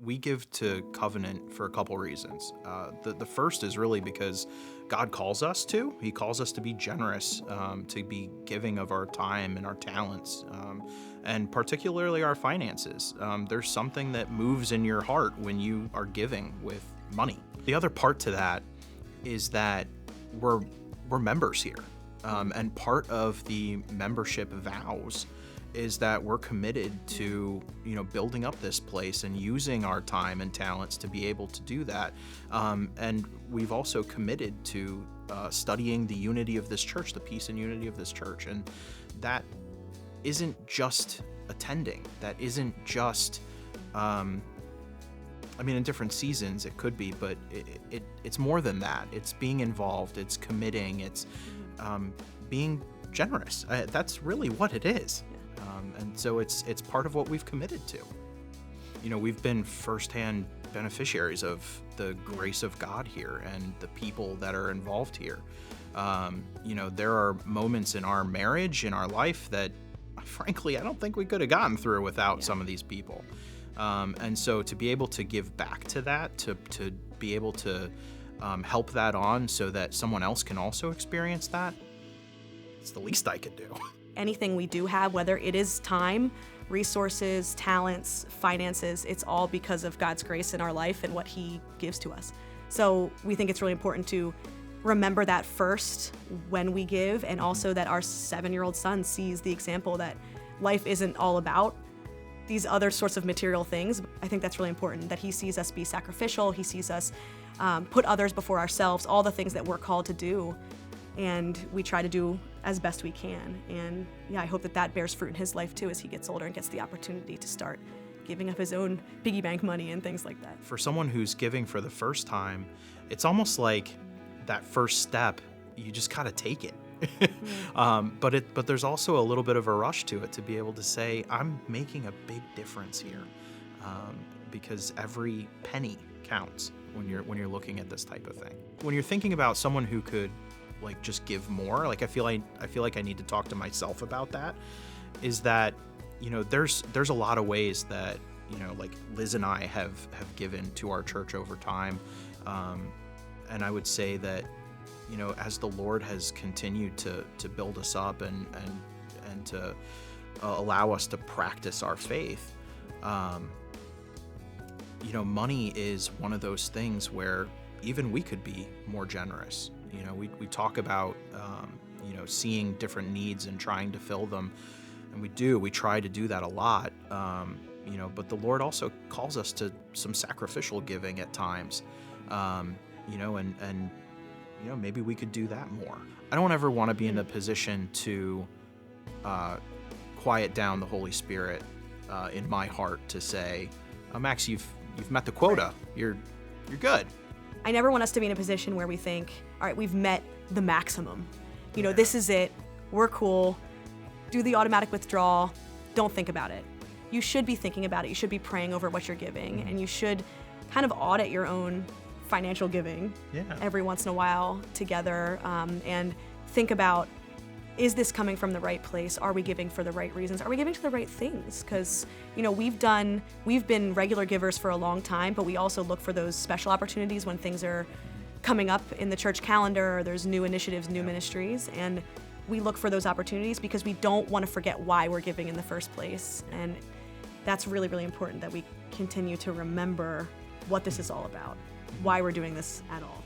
We give to Covenant for a couple reasons. The first is really because God calls us to. He calls us to be generous, to be giving of our time and our talents, and particularly our finances. There's something that moves in your heart when you are giving with money. The other part to that is that we're members here, and part of the membership vows is that we're committed to, building up this place and using our time and talents to be able to do that. And we've also committed to studying the unity of this church, the peace and unity of this church. And that isn't just attending. That isn't just, in different seasons it could be, but it's more than that. It's being involved, it's committing, it's being generous. That's really what it is. And so it's part of what we've committed to. We've been firsthand beneficiaries of the grace of God here and the people that are involved here. There are moments in our marriage, in our life that, frankly, I don't think we could have gotten through without some of these people. And so to be able to give back to that, to be able to help that on so that someone else can also experience that, it's the least I could do. Anything we do have, whether it is time, resources, talents, finances, it's all because of God's grace in our life and what He gives to us. So we think it's really important to remember that first when we give, and also that our 7-year-old son sees the example that life isn't all about these other sorts of material things. I think that's really important, that he sees us be sacrificial, he sees us put others before ourselves, all the things that we're called to do. And we try to do as best we can. And I hope that bears fruit in his life too as he gets older and gets the opportunity to start giving up his own piggy bank money and things like that. For someone who's giving for the first time, it's almost like that first step, you just gotta take it. But there's also a little bit of a rush to it, to be able to say, I'm making a big difference here, because every penny counts when you're looking at this type of thing. When you're thinking about someone who could just give more, I feel like I need to talk to myself about that, is that, there's a lot of ways that, Liz and I have given to our church over time. And I would say that, as the Lord has continued to build us up and to allow us to practice our faith, money is one of those things where even we could be more generous. We talk about, seeing different needs and trying to fill them. And we try to do that a lot. But the Lord also calls us to some sacrificial giving at times. Maybe we could do that more. I don't ever want to be in a position to quiet down the Holy Spirit in my heart to say, Max, you've met the quota. Right. You're good. I never want us to be in a position where we think, all right, we've met the maximum. This is it. We're cool. Do the automatic withdrawal. Don't think about it. You should be thinking about it. You should be praying over what you're giving, and you should kind of audit your own financial giving every once in a while together, and think about, is this coming from the right place? Are we giving for the right reasons? Are we giving to the right things? Because, we've been regular givers for a long time, but we also look for those special opportunities when things are coming up in the church calendar, or there's new initiatives, new ministries, and we look for those opportunities because we don't want to forget why we're giving in the first place. And that's really, really important, that we continue to remember what this is all about, why we're doing this at all.